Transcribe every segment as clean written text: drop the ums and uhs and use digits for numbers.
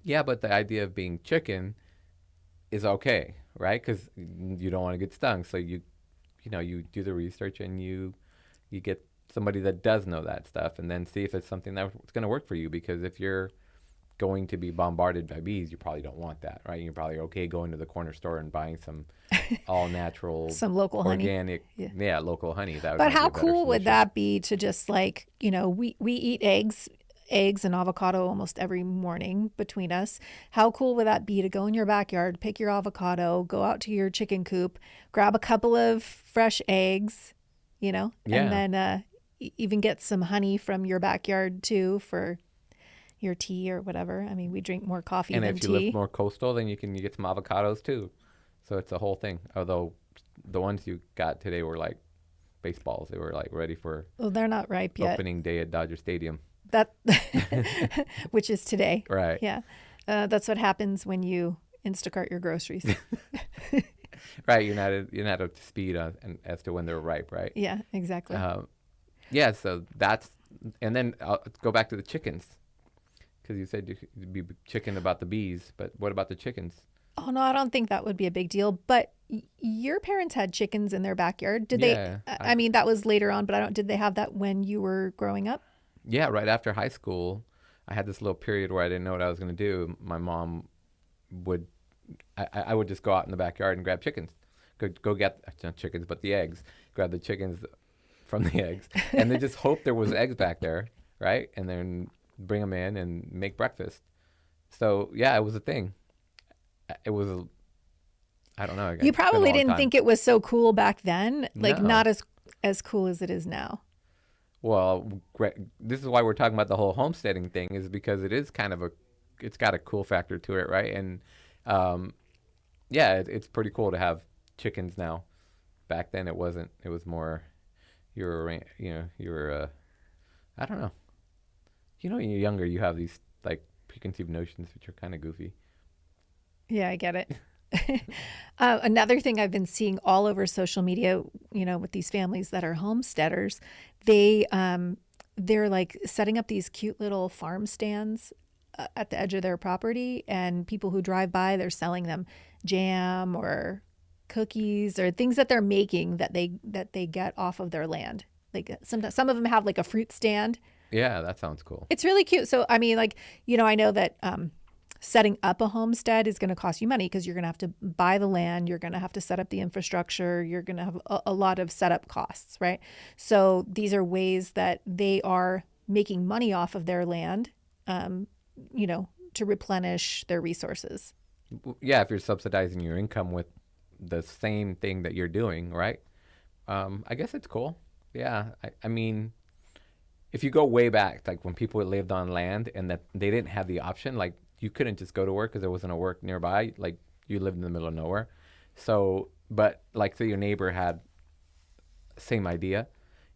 Yeah, but the idea of being chicken is okay, right? Because you don't want to get stung. So you do the research and you get somebody that does know that stuff, and then see if it's something that's going to work for you. Because if you're going to be bombarded by bees, you probably don't want that, right? You're probably okay going to the corner store and buying some all natural, Some local honey. organic, Yeah. yeah, local honey. That But might be how a better cool would solution. that be to just like, we eat eggs and avocado almost every morning between us. How cool would that be to go in your backyard, pick your avocado, go out to your chicken coop, grab a couple of fresh eggs, and Yeah, then even get some honey from your backyard too for your tea or whatever. I mean, we drink more coffee and than if you live tea. more coastal, then you get some avocados too. So it's a whole thing. Although the ones you got today were like baseballs. They were like ready for Well, they're not ripe yet. opening day at Dodger Stadium. That, which is today. Right. Yeah. That's what happens when you Instacart your groceries. Right. You're not up to speed on as to when they're ripe, right? Yeah, exactly. Yeah. So that's and then I'll go back to the chickens because you said you'd be chicken about the bees, but what about the chickens? Oh no, I don't think that would be a big deal. But your parents had chickens in their backyard. Did they? Yeah. I mean, that was later on, but I don't. Did they have that when you were growing up? Yeah. Right after high school, I had this little period where I didn't know what I was going to do. My mom would I would just go out in the backyard and grab chickens. Go get not chickens, but the eggs. Grab the chickens from the eggs, and then just hope there was eggs back there, right? And then bring them in and make breakfast. So yeah, it was a thing. It was I don't know. You It's been a probably long didn't time. think it was so cool back then. Like No. not as cool as it is now. Well, this is why we're talking about the whole homesteading thing, is because it is it's got a cool factor to it, right? And um, yeah, it's pretty cool to have chickens now. Back then, it wasn't. It was more you were I don't know. When you're younger, you have these like preconceived notions which are kind of goofy. Yeah, I get it. Another thing I've been seeing all over social media, with these families that are homesteaders, they they're like setting up these cute little farm stands at the edge of their property, and people who drive by, they're selling them jam or cookies or things that they're making that they get off of their land. Like some of them have like a fruit stand. Yeah, that sounds cool. It's really cute. So I mean, like, I know that setting up a homestead is going to cost you money because you're going to have to buy the land, you're going to have to set up the infrastructure, you're going to have a lot of setup costs, right? So these are ways that they are making money off of their land, um, to replenish their resources. Yeah, if you're subsidizing your income with the same thing that you're doing, right? I guess it's cool. Yeah, I mean, if you go way back, like when people lived on land and that they didn't have the option, like you couldn't just go to work because there wasn't a work nearby. Like you lived in the middle of nowhere. So, but like, say your neighbor had same idea,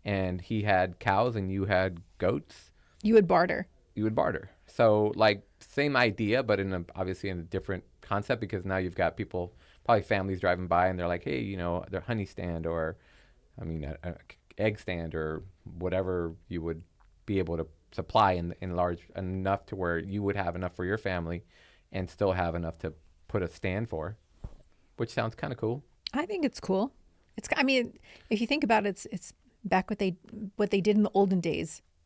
and he had cows and you had goats, You would barter. you would barter. So, like, same idea, but obviously in a different concept because now you've got people, probably families driving by, and they're like, hey, their honey stand or, I mean, a egg stand or whatever you would be able to supply in large enough to where you would have enough for your family and still have enough to put a stand for, which sounds kind of cool. I think it's cool. I mean, if you think about it, it's back what they did in the olden days.